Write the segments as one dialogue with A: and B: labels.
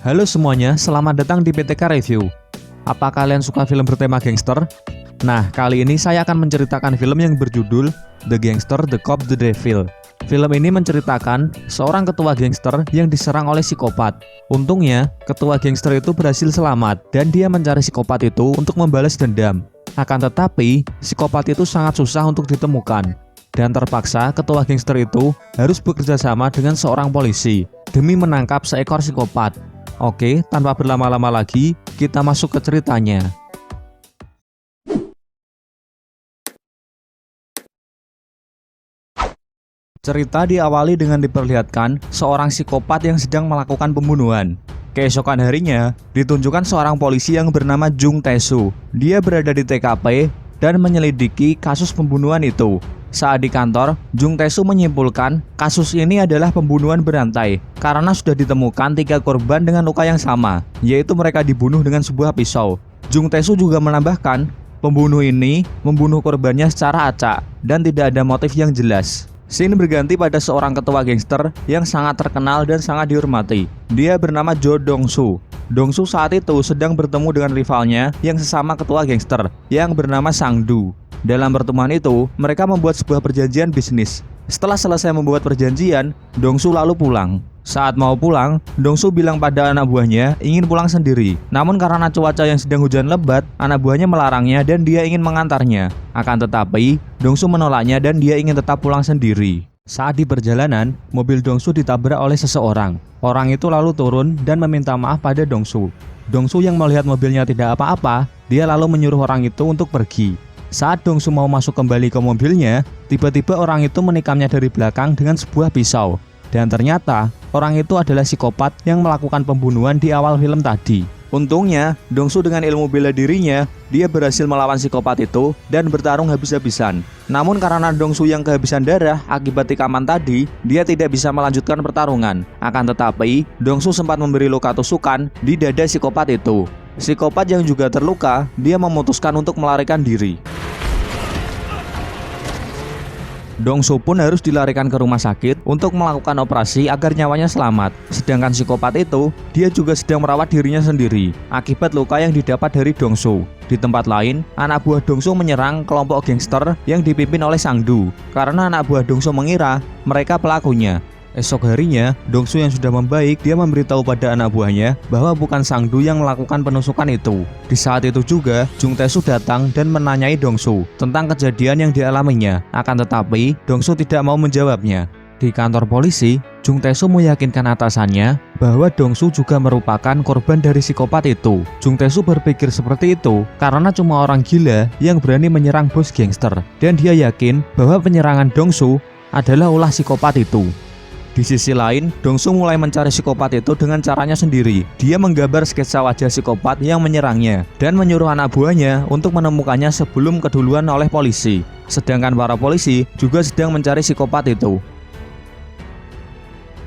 A: Halo semuanya, selamat datang di PTK Review. Apa kalian suka film bertema gangster? Nah, kali ini saya akan menceritakan film yang berjudul The Gangster, The Cop, The Devil. Film ini menceritakan seorang ketua gangster yang diserang oleh psikopat. Untungnya, ketua gangster itu berhasil selamat dan dia mencari psikopat itu untuk membalas dendam. Akan tetapi, psikopat itu sangat susah untuk ditemukan. Dan terpaksa ketua gangster itu harus bekerja sama dengan seorang polisi demi menangkap seekor psikopat. Oke, tanpa berlama-lama lagi, kita masuk ke ceritanya. Cerita diawali dengan diperlihatkan seorang psikopat yang sedang melakukan pembunuhan. Keesokan harinya, ditunjukkan seorang polisi yang bernama Jung Tae-soo. Dia berada di TKP dan menyelidiki kasus pembunuhan itu. Saat di kantor, Jung Tae-soo menyimpulkan kasus ini adalah pembunuhan berantai karena sudah ditemukan 3 korban dengan luka yang sama, yaitu mereka dibunuh dengan sebuah pisau. Jung Tae-soo juga menambahkan, pembunuh ini membunuh korbannya secara acak dan tidak ada motif yang jelas. Scene berganti pada seorang ketua gangster yang sangat terkenal dan sangat dihormati. Dia bernama Jo Dong-soo. Dong-soo saat itu sedang bertemu dengan rivalnya yang sesama ketua gangster yang bernama Sang-do. Dalam pertemuan itu, mereka membuat sebuah perjanjian bisnis. Setelah selesai membuat perjanjian, Dong-soo lalu pulang. Saat mau pulang, Dong-soo bilang pada anak buahnya ingin pulang sendiri. Namun karena cuaca yang sedang hujan lebat, anak buahnya melarangnya dan dia ingin mengantarnya. Akan tetapi, Dong-soo menolaknya dan dia ingin tetap pulang sendiri. Saat di perjalanan, mobil Dong-soo ditabrak oleh seseorang. Orang itu lalu turun dan meminta maaf pada Dong-soo. Dong-soo yang melihat mobilnya tidak apa-apa, dia lalu menyuruh orang itu untuk pergi. Saat Dong-soo mau masuk kembali ke mobilnya, tiba-tiba orang itu menikamnya dari belakang dengan sebuah pisau. Dan ternyata, orang itu adalah psikopat yang melakukan pembunuhan di awal film tadi. Untungnya, Dong-soo dengan ilmu bela dirinya, dia berhasil melawan psikopat itu dan bertarung habis-habisan. Namun karena Dong-soo yang kehabisan darah akibat tikaman tadi, dia tidak bisa melanjutkan pertarungan. Akan tetapi, Dong-soo sempat memberi luka tusukan di dada psikopat itu. Psikopat yang juga terluka, dia memutuskan untuk melarikan diri. Dong-soo pun harus dilarikan ke rumah sakit untuk melakukan operasi agar nyawanya selamat. Sedangkan psikopat itu, dia juga sedang merawat dirinya sendiri akibat luka yang didapat dari Dong-soo. Di tempat lain, anak buah Dong-soo menyerang kelompok gangster yang dipimpin oleh Sang-do karena anak buah Dong-soo mengira mereka pelakunya. Esok harinya, Dong-soo yang sudah membaik, dia memberitahu pada anak buahnya bahwa bukan Sang-do yang melakukan penusukan itu. Di saat itu juga, Jung Tae-soo datang dan menanyai Dong-soo tentang kejadian yang dialaminya. Akan tetapi, Dong-soo tidak mau menjawabnya. Di kantor polisi, Jung Tae-soo meyakinkan atasannya bahwa Dong-soo juga merupakan korban dari psikopat itu. Jung Tae-soo berpikir seperti itu karena cuma orang gila yang berani menyerang bos gangster. Dan dia yakin bahwa penyerangan Dong-soo adalah ulah psikopat itu. Di sisi lain, Dong-soo mulai mencari psikopat itu dengan caranya sendiri. Dia menggambar sketsa wajah psikopat yang menyerangnya dan menyuruh anak buahnya untuk menemukannya sebelum keduluan oleh polisi. Sedangkan para polisi juga sedang mencari psikopat itu.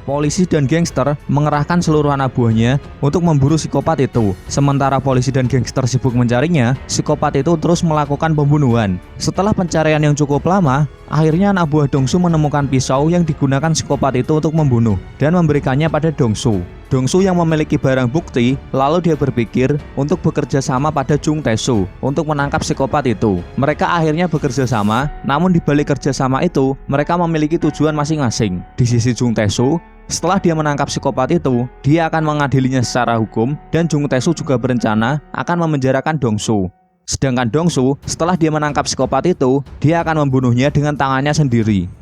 A: Polisi dan gangster mengerahkan seluruh anak buahnya untuk memburu psikopat itu. Sementara polisi dan gangster sibuk mencarinya, psikopat itu terus melakukan pembunuhan. Setelah pencarian yang cukup lama, akhirnya anak buah Dong-soo menemukan pisau yang digunakan psikopat itu untuk membunuh dan memberikannya pada Dong-soo. Dong-soo yang memiliki barang bukti, lalu dia berpikir untuk bekerja sama pada Jung Tae-soo untuk menangkap psikopat itu. Mereka akhirnya bekerja sama, namun di balik kerjasama itu, mereka memiliki tujuan masing-masing. Di sisi Jung Tae-soo, setelah dia menangkap psikopat itu, dia akan mengadilinya secara hukum dan Jung Tae-soo juga berencana akan memenjarakan Dong-soo. Sedangkan Dong-soo, setelah dia menangkap psikopat itu, dia akan membunuhnya dengan tangannya sendiri.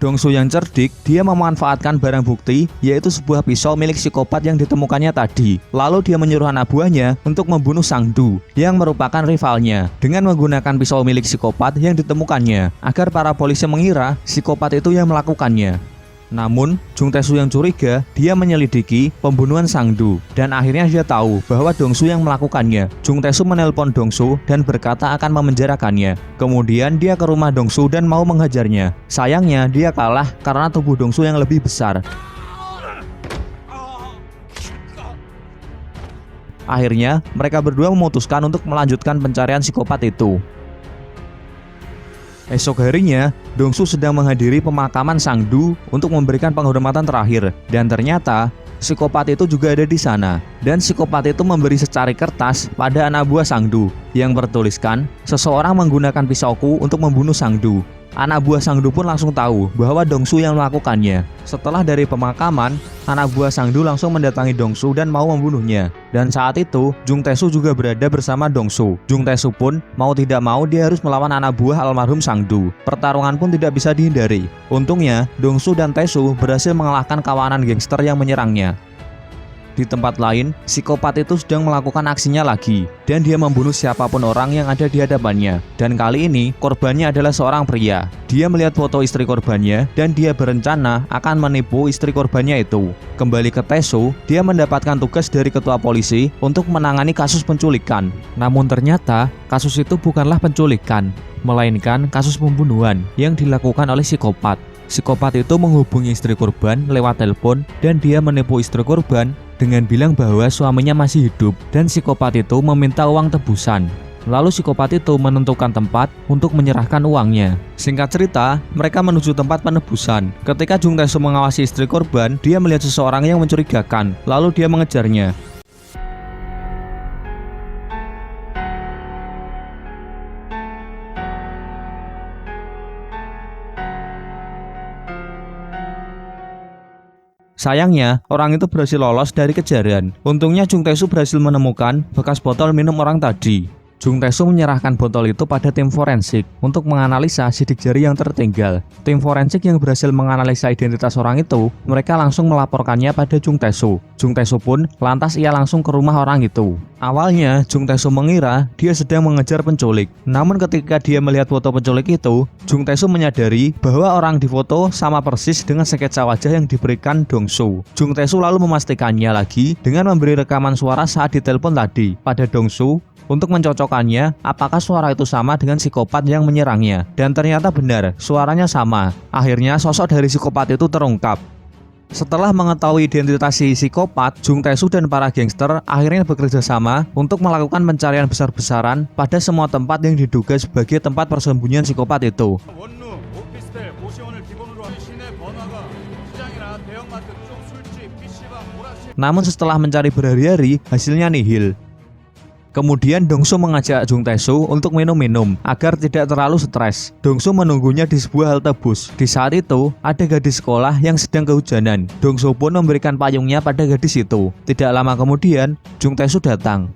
A: Dong-soo yang cerdik, dia memanfaatkan barang bukti, yaitu sebuah pisau milik psikopat yang ditemukannya tadi. Lalu dia menyuruh anak buahnya untuk membunuh Sang-do, yang merupakan rivalnya, dengan menggunakan pisau milik psikopat yang ditemukannya, agar para polisi mengira psikopat itu yang melakukannya. Namun, Jung Tae-soo yang curiga, dia menyelidiki pembunuhan Sang-do dan akhirnya dia tahu bahwa Dong-soo yang melakukannya. Jung Tae-soo menelpon Dong-soo dan berkata akan memenjarakannya. Kemudian dia ke rumah Dong-soo dan mau menghajarnya. Sayangnya, dia kalah karena tubuh Dong-soo yang lebih besar. Akhirnya, mereka berdua memutuskan untuk melanjutkan pencarian psikopat itu. Esok harinya, Dong-soo sedang menghadiri pemakaman Sang-do untuk memberikan penghormatan terakhir. Dan ternyata, psikopat itu juga ada di sana. Dan psikopat itu memberi secari kertas pada anak buah Sangdu yang bertuliskan, seseorang menggunakan pisauku untuk membunuh Sangdu. Anak buah Sangdu pun langsung tahu bahwa Dongsu yang melakukannya. Setelah dari pemakaman, anak buah Sangdu langsung mendatangi Dongsu dan mau membunuhnya. Dan saat itu, Jung Tae-soo juga berada bersama Dongsu. Jung Tae-soo pun mau tidak mau dia harus melawan anak buah almarhum Sangdu. Pertarungan pun tidak bisa dihindari. Untungnya, Dongsu dan Tae-soo berhasil mengalahkan kawanan gangster yang menyerangnya. Di tempat lain, psikopat itu sedang melakukan aksinya lagi, dan dia membunuh siapapun orang yang ada di hadapannya. Dan kali ini, korbannya adalah seorang pria. Dia melihat foto istri korbannya, dan dia berencana akan menipu istri korbannya itu. Kembali ke Tae-soo, dia mendapatkan tugas dari ketua polisi untuk menangani kasus penculikan. Namun ternyata, kasus itu bukanlah penculikan, melainkan kasus pembunuhan yang dilakukan oleh psikopat. Psikopat itu menghubungi istri korban lewat telepon, dan dia menipu istri korban dengan bilang bahwa suaminya masih hidup, dan psikopat itu meminta uang tebusan. Lalu psikopat itu menentukan tempat untuk menyerahkan uangnya. Singkat cerita, mereka menuju tempat penebusan. Ketika Jung Tae-soo mengawasi istri korban, dia melihat seseorang yang mencurigakan, lalu dia mengejarnya. Sayangnya, orang itu berhasil lolos dari kejaran. Untungnya Jung Tae-soo berhasil menemukan bekas botol minum orang tadi. Jung Tae-soo menyerahkan botol itu pada tim forensik untuk menganalisa sidik jari yang tertinggal. Tim forensik yang berhasil menganalisa identitas orang itu, mereka langsung melaporkannya pada Jung Tae-soo. Jung Tae-soo pun lantas ia langsung ke rumah orang itu. Awalnya, Jung Tae-soo mengira dia sedang mengejar penculik. Namun ketika dia melihat foto penculik itu, Jung Tae-soo menyadari bahwa orang di foto sama persis dengan sketsa wajah yang diberikan Dongsu. Jung Tae-soo lalu memastikannya lagi dengan memberi rekaman suara saat ditelepon tadi pada Dongsu untuk mencocokkannya apakah suara itu sama dengan psikopat yang menyerangnya. Dan ternyata benar, suaranya sama. Akhirnya sosok dari psikopat itu terungkap. Setelah mengetahui identitas si psikopat, Jung Tae-soo dan para gangster akhirnya bekerja sama untuk melakukan pencarian besar-besaran pada semua tempat yang diduga sebagai tempat persembunyian psikopat itu. Namun setelah mencari berhari-hari, hasilnya nihil. Kemudian Dongsu mengajak Jung Tae-soo untuk minum-minum agar tidak terlalu stres. Dongsu menunggunya di sebuah halte bus. Di saat itu, ada gadis sekolah yang sedang kehujanan. Dongsu pun memberikan payungnya pada gadis itu. Tidak lama kemudian, Jung Tae-soo datang.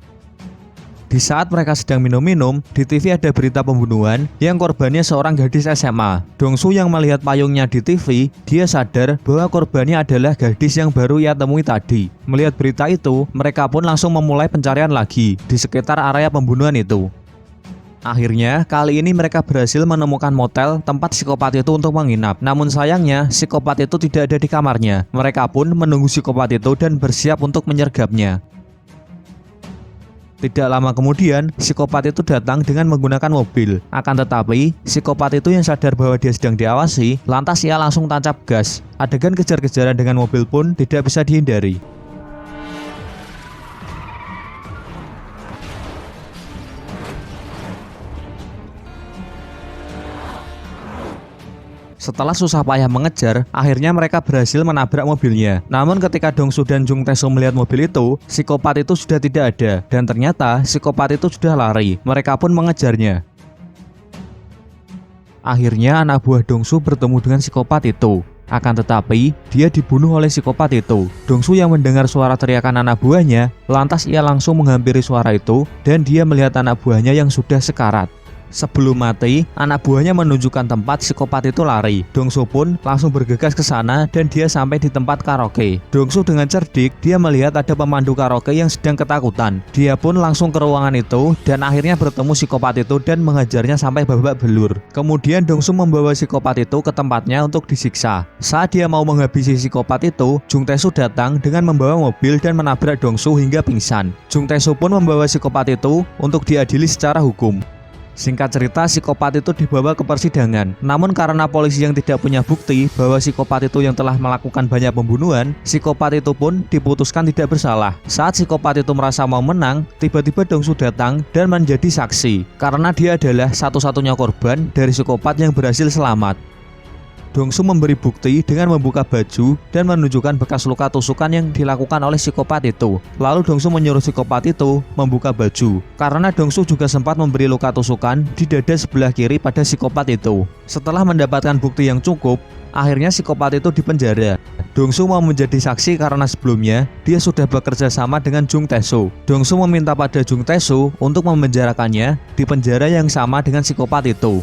A: Di saat mereka sedang minum-minum, di TV ada berita pembunuhan yang korbannya seorang gadis SMA. Dongsu yang melihat payungnya di TV, dia sadar bahwa korbannya adalah gadis yang baru ia temui tadi. Melihat berita itu, mereka pun langsung memulai pencarian lagi di sekitar area pembunuhan itu. Akhirnya, kali ini mereka berhasil menemukan motel tempat psikopat itu untuk menginap. Namun sayangnya, psikopat itu tidak ada di kamarnya. Mereka pun menunggu psikopat itu dan bersiap untuk menyergapnya. Tidak lama kemudian, psikopat itu datang dengan menggunakan mobil. Akan tetapi, psikopat itu yang sadar bahwa dia sedang diawasi, lantas ia langsung tancap gas. Adegan kejar-kejaran dengan mobil pun tidak bisa dihindari. Setelah susah payah mengejar, akhirnya mereka berhasil menabrak mobilnya. Namun ketika Dongsu dan Jung Tae-soo melihat mobil itu, psikopat itu sudah tidak ada. Dan ternyata psikopat itu sudah lari. Mereka pun mengejarnya. Akhirnya anak buah Dongsu bertemu dengan psikopat itu. Akan tetapi, dia dibunuh oleh psikopat itu. Dongsu yang mendengar suara teriakan anak buahnya, lantas ia langsung menghampiri suara itu dan dia melihat anak buahnya yang sudah sekarat. Sebelum mati, anak buahnya menunjukkan tempat psikopat itu lari. Dongsu pun langsung bergegas ke sana dan dia sampai di tempat karaoke. Dongsu dengan cerdik, dia melihat ada pemandu karaoke yang sedang ketakutan. Dia pun langsung ke ruangan itu dan akhirnya bertemu psikopat itu dan menghajarnya sampai babak belur. Kemudian Dongsu membawa psikopat itu ke tempatnya untuk disiksa. Saat dia mau menghabisi psikopat itu, Jung Tae-soo datang dengan membawa mobil dan menabrak Dongsu hingga pingsan. Jung Tae-soo pun membawa psikopat itu untuk diadili secara hukum. Singkat cerita, psikopat itu dibawa ke persidangan. Namun karena polisi yang tidak punya bukti bahwa psikopat itu yang telah melakukan banyak pembunuhan, psikopat itu pun diputuskan tidak bersalah. Saat psikopat itu merasa mau menang, tiba-tiba Dongsu datang dan menjadi saksi karena dia adalah satu-satunya korban dari psikopat yang berhasil selamat. Dong-su memberi bukti dengan membuka baju dan menunjukkan bekas luka tusukan yang dilakukan oleh psikopat itu. Lalu Dong-su menyuruh psikopat itu membuka baju, karena Dong-su juga sempat memberi luka tusukan di dada sebelah kiri pada psikopat itu. Setelah mendapatkan bukti yang cukup, akhirnya psikopat itu dipenjara. Dong-su mau menjadi saksi karena sebelumnya dia sudah bekerja sama dengan Jung Tae-soo. Dong-su meminta pada Jung Tae-soo untuk memenjarakannya di penjara yang sama dengan psikopat itu.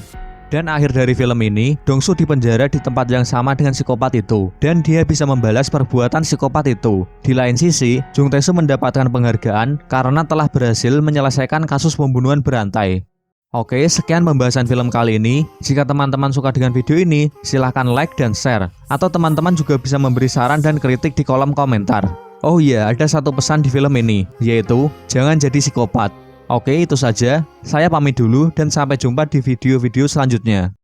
A: Dan akhir dari film ini, Dong-su dipenjara di tempat yang sama dengan psikopat itu, dan dia bisa membalas perbuatan psikopat itu. Di lain sisi, Jung Tae-soo mendapatkan penghargaan karena telah berhasil menyelesaikan kasus pembunuhan berantai. Oke, sekian pembahasan film kali ini. Jika teman-teman suka dengan video ini, silahkan like dan share. Atau teman-teman juga bisa memberi saran dan kritik di kolom komentar. Oh iya, ada satu pesan di film ini, yaitu jangan jadi psikopat. Oke, itu saja. Saya pamit dulu dan sampai jumpa di video-video selanjutnya.